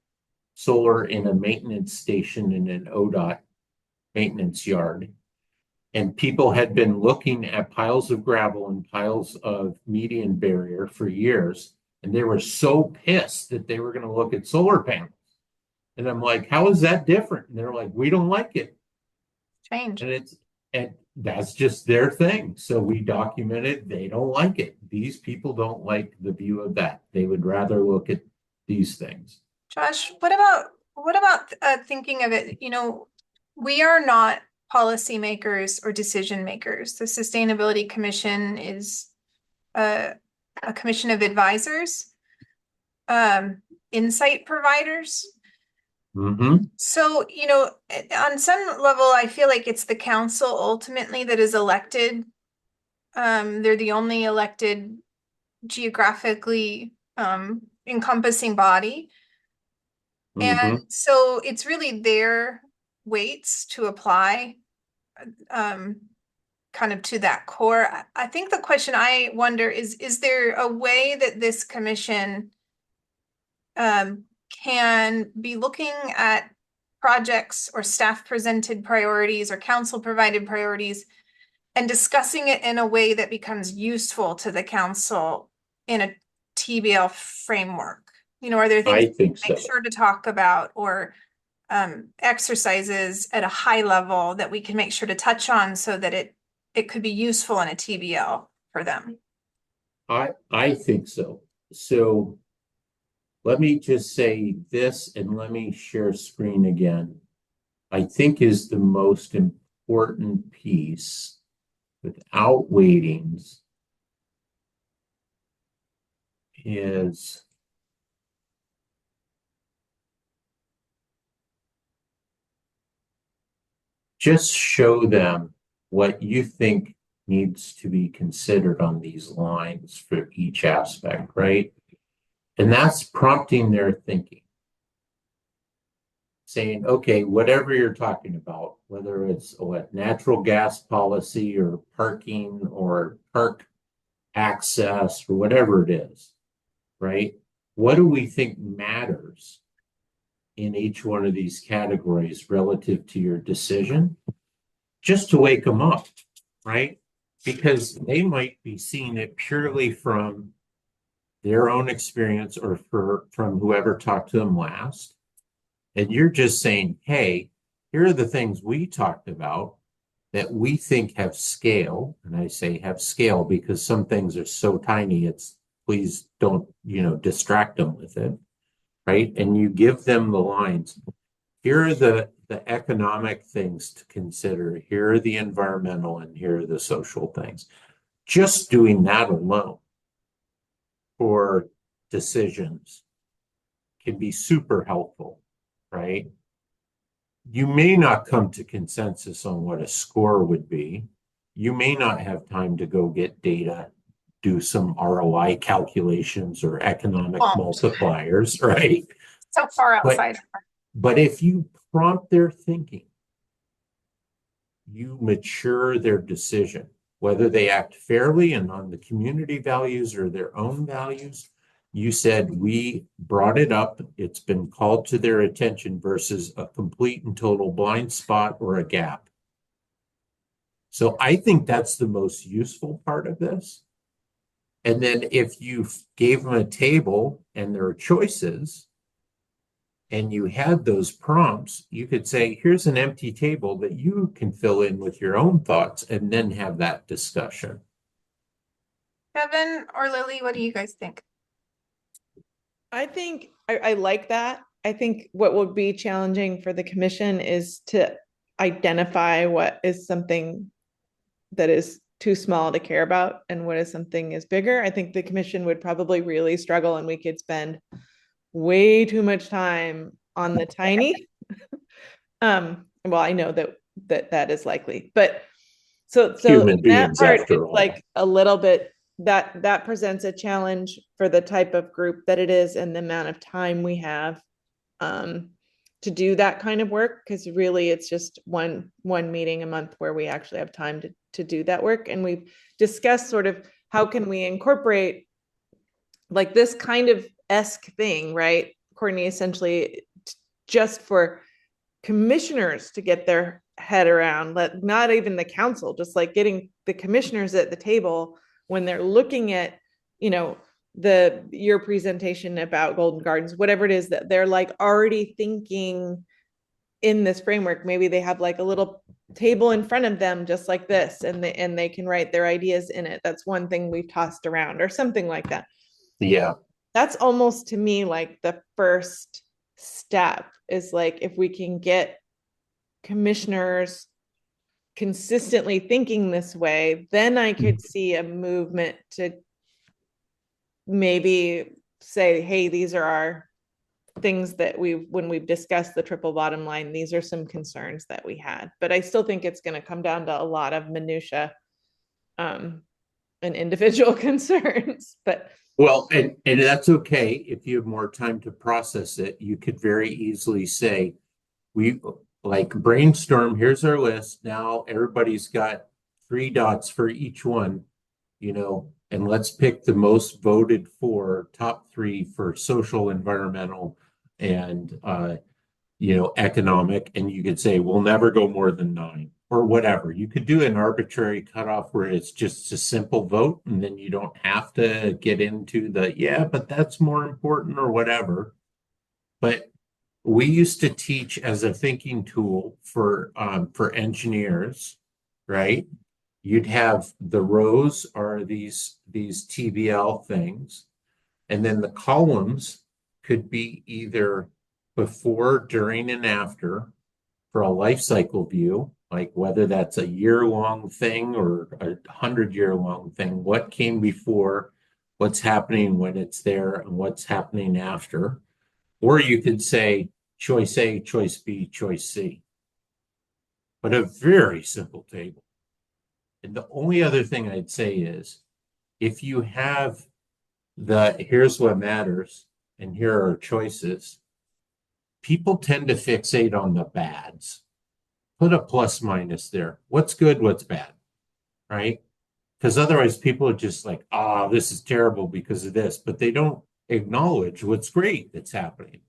in a maintenance station in an ODOT maintenance yard. And people had been looking at piles of gravel and piles of median barrier for years. And they were so pissed that they were going to look at solar panels. And I'm like, how is that different? And they're like, we don't like it. Change. And that's just their thing. So we document it. They don't like it. These people don't like the view of that. They would rather look at these things. Josh, what about thinking of it, we are not policymakers or decision makers. The Sustainability Commission is a commission of advisors, insight providers. Mm-hmm. So, on some level, I feel like it's the council ultimately that is elected. They're the only elected geographically encompassing body. Mm-hmm. And so it's really their weights to apply kind of to that core. I think the question I wonder is there a way that this commission can be looking at projects or staff presented priorities or council provided priorities and discussing it in a way that becomes useful to the council in a TBL framework? Are there things I think to make so. sure to talk about, or exercises at a high level that we can make sure to touch on so that it could be useful in a TBL for them? I think so. So let me just say this and let me share screen again. I think is the most important piece without weightings is just show them what you think needs to be considered on these lines for each aspect, right? And that's prompting their thinking. Saying, okay, whatever you're talking about, whether it's what natural gas policy or parking or park access or whatever it is, right? What do we think matters in each one of these categories relative to your decision? Just to wake them up, right? Because they might be seeing it purely from their own experience or from whoever talked to them last. And you're just saying, hey, here are the things we talked about that we think have scale. And I say have scale because some things are so tiny, it's please don't, distract them with it. Right. And you give them the lines. Here are the economic things to consider. Here are the environmental and here are the social things. Just doing that alone for decisions can be super helpful, right? You may not come to consensus on what a score would be. You may not have time to go get data, do some ROI calculations or economic Won't. multipliers, right? So far But outside. but if you prompt their thinking, you mature their decision, whether they act fairly and on the community values or their own values. You said we brought it up, it's been called to their attention versus a complete and total blind spot or a gap. So I think that's the most useful part of this. And then if you gave them a table and there are choices, and you had those prompts, you could say, here's an empty table that you can fill in with your own thoughts and then have that discussion. Kevin or Lily, what do you guys think? I think I like that. I think what would be challenging for the commission is to identify what is something that is too small to care about and what is something is bigger. I think the commission would probably really struggle and we could spend way too much time on the tiny. Well, I know that is likely, but so Human that beings, part, after it's all. like a little bit that presents a challenge for the type of group that it is and the amount of time we have to do that kind of work, because really it's just one meeting a month where we actually have time to do that work. And we've discussed sort of how can we incorporate like this kind of esque thing, right, Courtney, essentially just for commissioners to get their head around, not even the council, just like getting the commissioners at the table when they're looking at, your presentation about Golden Gardens, whatever it is, that they're like already thinking in this framework. Maybe they have like a little table in front of them just like this, and they can write their ideas in it. That's one thing we've tossed around or something like that. Yeah. That's almost to me like the first step is like if we can get commissioners consistently thinking this way, then I could see a movement to maybe say, hey, these are our things that when we've discussed the triple bottom line, these are some concerns that we had. But I still think it's going to come down to a lot of minutia and individual concerns. But well, and that's okay. If you have more time to process it, you could very easily say, we like brainstorm, here's our list. Now everybody's got 3 dots for each one, and let's pick the most voted for top 3 for social, environmental, and economic. And you could say, we'll never go more than 9 or whatever. You could do an arbitrary cutoff where it's just a simple vote, and then you don't have to get into but that's more important or whatever. But we used to teach as a thinking tool for engineers, right? You'd have the rows are these these TBL things. And then the columns could be either before, during, and after for a life cycle view, like whether that's a year-long thing or a 100-year-long thing, what came before, what's happening when it's there, and what's happening after. Or you could say choice A, choice B, choice C. But a very simple table. And the only other thing I'd say is if you have here's what matters, and here are choices, people tend to fixate on the bads. Put a plus minus there. What's good, what's bad, right? Because otherwise people are just like, oh, this is terrible because of this, but they don't acknowledge what's great that's happening,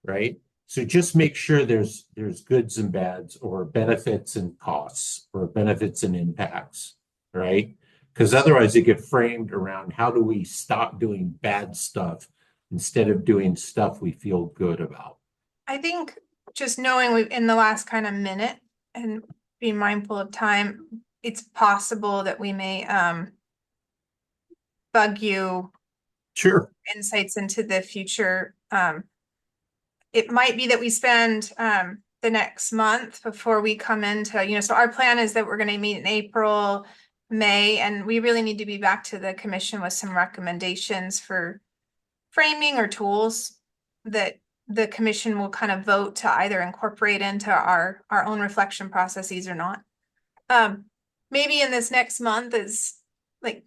right? So just make sure there's goods and bads, or benefits and costs, or benefits and impacts, right? Because otherwise it get framed around how do we stop doing bad stuff instead of doing stuff we feel good about. I think just knowing we in the last kind of minute and being mindful of time, it's possible that we may bug you Sure. insights into the future. It might be that we spend the next month before we come into, so our plan is that we're going to meet in April, May, and we really need to be back to the commission with some recommendations for framing or tools that the commission will kind of vote to either incorporate into our own reflection processes or not. Maybe in this next month is like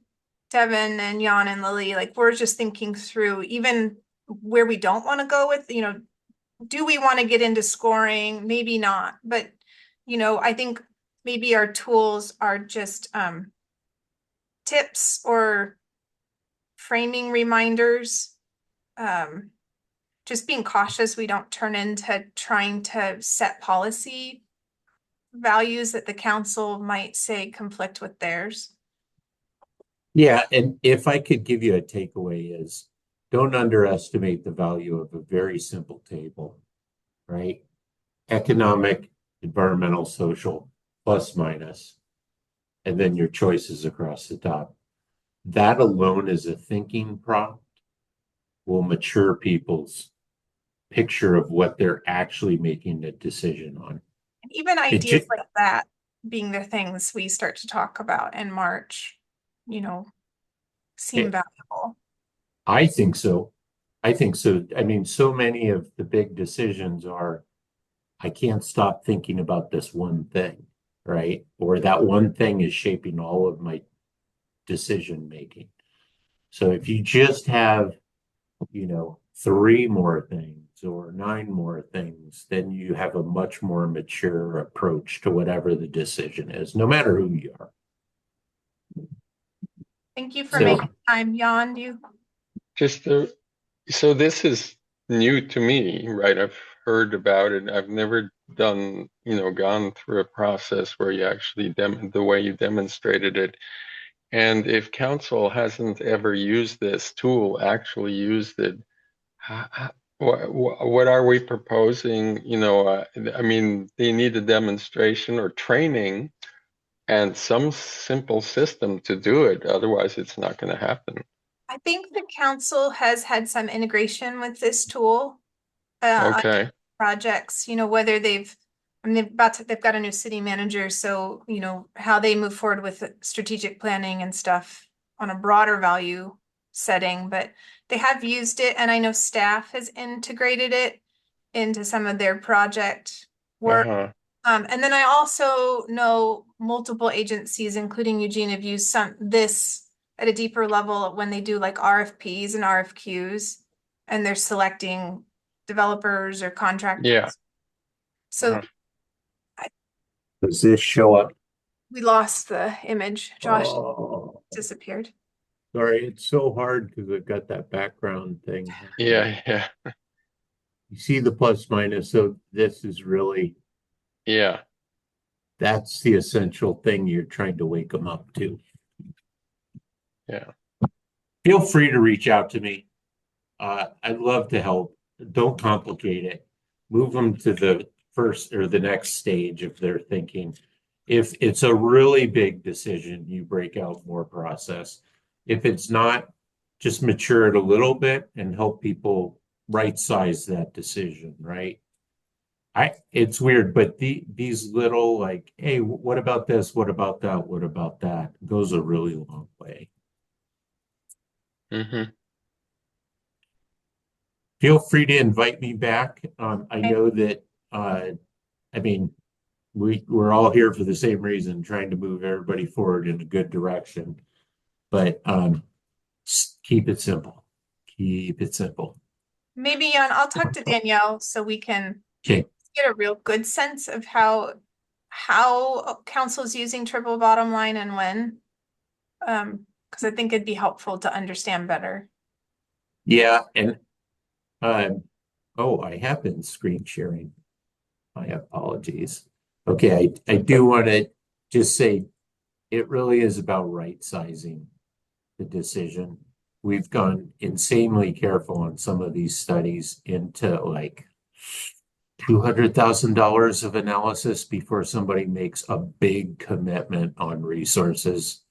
Devin and Jan and Lily, like we're just thinking through even where we don't want to go with, do we want to get into scoring? Maybe not, but I think maybe our tools are just tips or framing reminders. Just being cautious we don't turn into trying to set policy values that the council might say conflict with theirs. Yeah, and if I could give you a takeaway is don't underestimate the value of a very simple table, right? Economic, environmental, social, plus minus, and then your choices across the top. That alone as a thinking prompt will mature people's picture of what they're actually making a decision on. Even ideas like that being the things we start to talk about in March, seem valuable. I think so. I mean, so many of the big decisions are, I can't stop thinking about this one thing, right? Or that one thing is shaping all of my decision making. So if you just have, 3 more things or 9 more things, then you have a much more mature approach to whatever the decision is, no matter who you are. Thank you for making time, Jan. So this is new to me, right? I've heard about it. I've never done, gone through a process where you actually the way you demonstrated it. And if council hasn't ever used this tool, actually used it, what are we proposing? I mean, they need a demonstration or training and some simple system to do it. Otherwise, it's not going to happen. I think the council has had some integration with this tool. Okay. On projects, whether they've got a new city manager, so how they move forward with strategic planning and stuff on a broader value setting, but they have used it, and I know staff has integrated it into some of their project work. And then I also know multiple agencies, including Eugene, have used this at a deeper level when they do like RFPs and RFQs, and they're selecting developers or contractors. Yeah. So does this show up? we lost the image. Josh disappeared. Sorry, it's so hard because I've got that background thing. Yeah. You see the plus minus, so this is really, that's the essential thing you're trying to wake them up to. Yeah. Feel free to reach out to me. I'd love to help. Don't complicate it. Move them to the first or the next stage of their thinking. If it's a really big decision, you break out more process. if it's not, just mature it a little bit and help people right size that decision, right? It's weird, but these little like, hey, what about this? What about that? What about that? Goes a really long way. Hmm. Feel free to invite me back. I Okay. know that I mean we're all here for the same reason, trying to move everybody forward in a good direction. But keep it simple. Keep it simple. Maybe I'll talk to Danielle so we can Okay. get a real good sense of how council's using triple bottom line and when. Because I think it'd be helpful to understand better. Yeah, and oh, I have been screen sharing. My apologies. Okay, I do want to just say it really is about right sizing the decision. We've gone insanely careful on some of these studies into like $200,000 of analysis before somebody makes a big commitment on resources.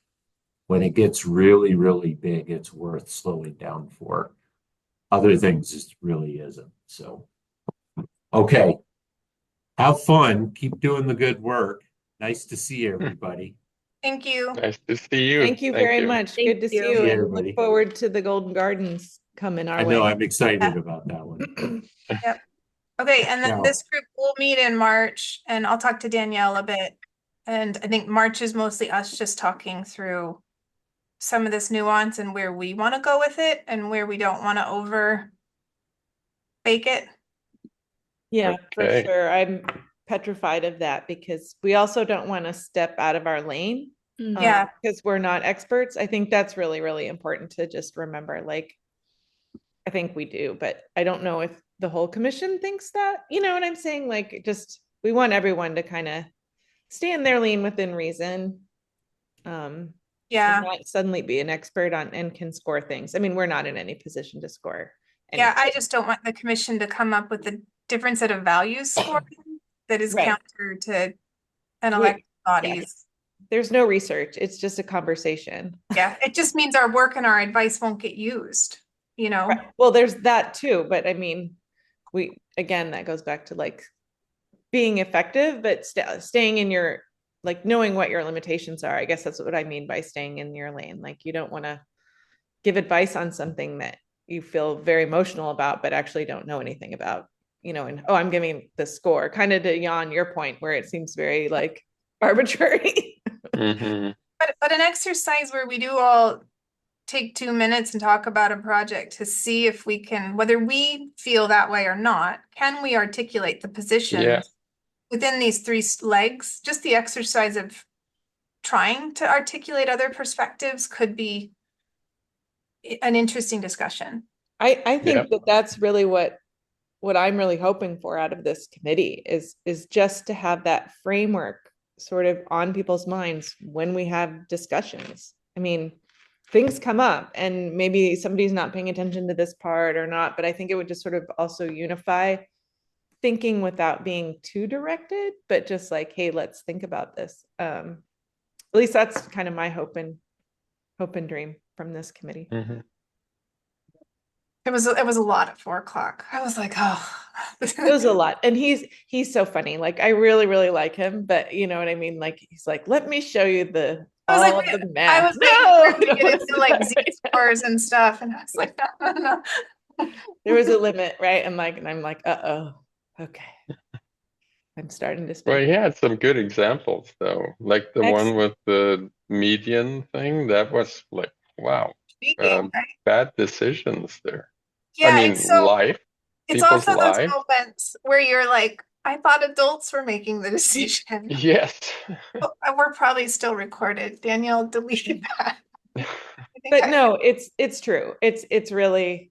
When it gets really, really big, it's worth slowing down for. Other things, it really isn't. So, okay. Have fun. Keep doing the good work. Nice to see everybody. Thank you. Nice to see you. Thank you very much. Thank Good to see you. you See and everybody. look forward to the Golden Gardens coming our I know way. I'm excited about that one. Yep. Okay, and then Ciao. this group will meet in March, and I'll talk to Danielle a bit. And I think March is mostly us just talking through some of this nuance and where we want to go with it and where we don't want to over bake it. Yeah, for Okay. sure. I'm petrified of that because we also don't want to step out of our lane. Yeah. Because we're not experts. I think that's really, really important to just remember. Like, I think we do, but I don't know if the whole commission thinks that. You know what I'm saying? Like, just we want everyone to kind of stay in their lane within reason. Yeah. And not suddenly be an expert on and can score things. I mean, we're not in any position to score. Yeah, I just don't want the commission to come up with a different set of values scoring that is Right. counter to an We- elected bodies. There's no research. It's just a conversation. Yeah, it just means our work and our advice won't get used, you know? Right. Well, there's that too, but I mean, we again that goes back to like being effective, but staying in your like knowing what your limitations are. I guess that's what I mean by staying in your lane. Like you don't want to give advice on something that you feel very emotional about, but actually don't know anything about, you know, and oh, I'm giving the score kind of to Jan, your point where it seems very like arbitrary. Hmm. But an exercise where we do all take 2 minutes and talk about a project to see if we can, whether we feel that way or not, can we articulate the positions Yeah. within these three legs? Just the exercise of trying to articulate other perspectives could be an interesting discussion. I think Yep. that that's really what I'm really hoping for out of this committee is just to have that framework sort of on people's minds when we have discussions. I mean, things come up and maybe somebody's not paying attention to this part or not, but I think it would just sort of also unify thinking without being too directed, but just like, hey, let's think about this. At least that's kind of my hope and dream from this committee. Hmm. It was a lot at 4 o'clock. I was like, oh. It was a lot. And he's so funny. Like I really, really like him, but you know what I mean? Like he's like, let me show you I was all like, of the I math. was like, No, we're gonna get into like z-scores and stuff, and I was like, no. there was a limit, right? And I'm like, uh-oh, okay. I'm starting to Well, speak. he had some good examples though, like the one with the median thing. That was like, wow, Speaking, right? bad decisions there. I Yeah, mean, life, it's people's also those lives. moments where you're like, I thought adults were making the decision. Yes. Oh, we're probably still recorded. Danielle, delete that. But no, it's true. It's really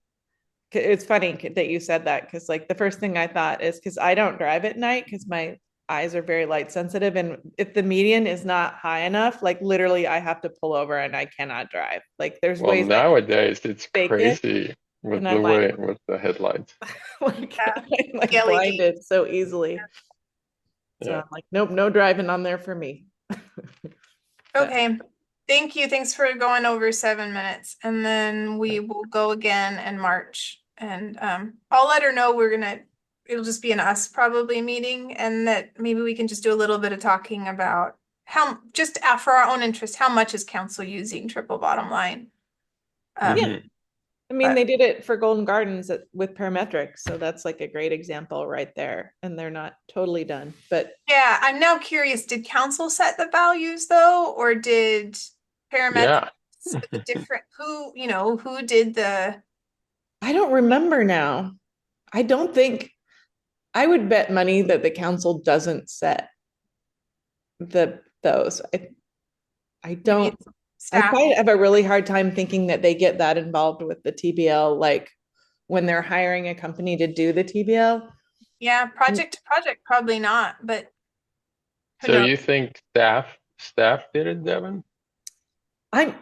it's funny that you said that because like the first thing I thought is because I don't drive at night because my eyes are very light sensitive, and if the median is not high enough, like literally I have to pull over and I cannot drive. Like there's Well, ways nowadays it's fake it, crazy with and the I'm like, way with the headlights. like, Yeah. I'm like LED. blinded so easily. So Yeah. I'm like, nope, no driving on there for me. Okay. Thank you. Thanks for going over 7 minutes. And then we will go again in March. And I'll let her know it'll just be an us probably meeting, and that maybe we can just do a little bit of talking about just for our own interest, how much is council using triple bottom line? Yeah. Mhm. I mean, But- they did it for Golden Gardens with parametrics, so that's like a great example right there. And they're not totally done, but Yeah, I'm now curious, did council set the values though, or did paramedics Yeah. with a different, who did the, I don't remember now. I don't think I would bet money that the council doesn't set those. I maybe don't. it's I staff? probably have a really hard time thinking that they get that involved with the TBL, like when they're hiring a company to do the TBL. Yeah, project to project, probably not, but who So knows? you think staff did it, Devin? I'm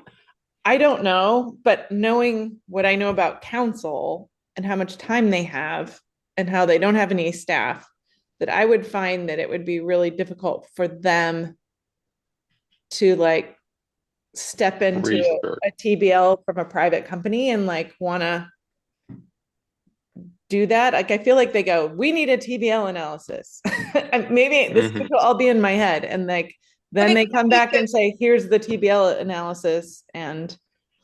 I don't know, but knowing what I know about council and how much time they have and how they don't have any staff, that I would find that it would be really difficult for them to like step into Research. a TBL from a private company and like want to do that. Like I feel like they go, we need a TBL analysis. And maybe this Mhm. will all be in my head, and like But then it they could come be back good. and say, here's the TBL analysis, and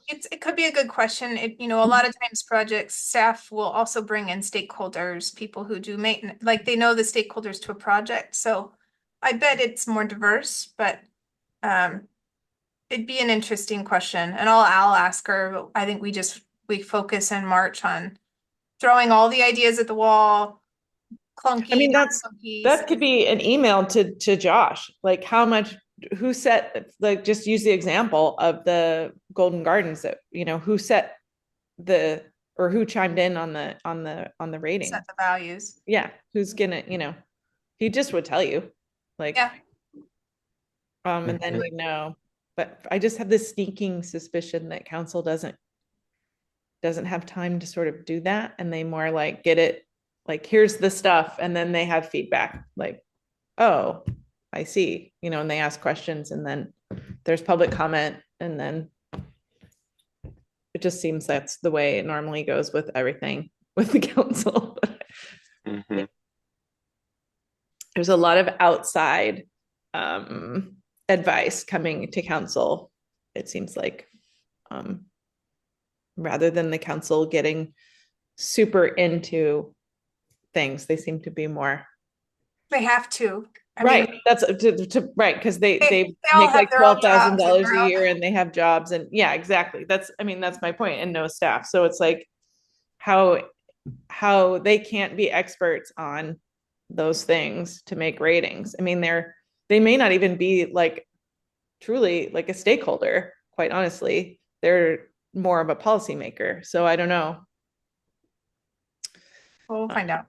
It could be a good question. A lot of times projects staff will also bring in stakeholders, people who do maintenance, like they know the stakeholders to a project. So I bet it's more diverse, but um, it'd be an interesting question. And I'll ask her. But I think we focus in March on throwing all the ideas at the wall, I clunky, mean, not clunky. that could be an email to Josh, like how much, who set, like just use the example of the Golden Gardens that, who set the, or who chimed in on the rating. Set the values. Yeah, who's gonna, he just would tell you, like, Yeah. and then you know. But I just have this sneaking suspicion that council doesn't have time to sort of do that, and they more like get it, like here's the stuff, and then they have feedback like, oh, I see, and they ask questions, and then there's public comment, and then it just seems that's the way it normally goes with everything with the council. Mhm. There's a lot of outside advice coming to council, it seems like, rather than the council getting super into things. They seem to be more They have to. I right. mean, That's right, because they all make have like their own $12,000 jobs a and year and they have jobs, and yeah, exactly. That's my point, and no staff. So it's like how they can't be experts on those things to make ratings. I mean, they may not even be like truly like a stakeholder, quite honestly. They're more of a policymaker. So I don't know. we'll find out.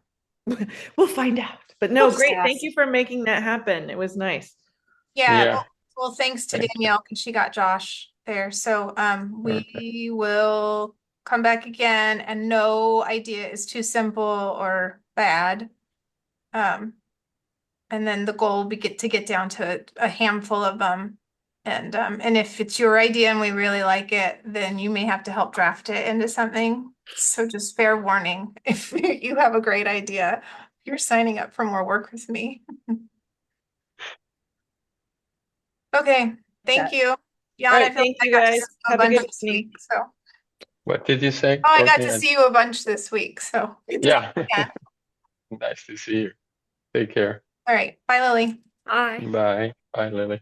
We'll find out. But no, We'll just great. Thank ask. you for making that happen. It was nice. Yeah, Yeah. well, thanks to Thank you. Danielle because she got Josh there. So Okay. we will come back again, and no idea is too simple or bad. And then the goal will be to get down to a handful of them. And if it's your idea and we really like it, then you may have to help draft it into something. So just fair warning, if you have a great idea, you're signing up for more work with me. Okay, thank you. Yeah, All and I right. feel like Thank I you got to guys. see you a Have a bunch good this evening. week. So, What did you say, I got Courtney? to see you a bunch this week. So, Yeah. yeah. Nice to see you. Take care. All right. Bye, Lily. Hi. Bye. Bye, Lily.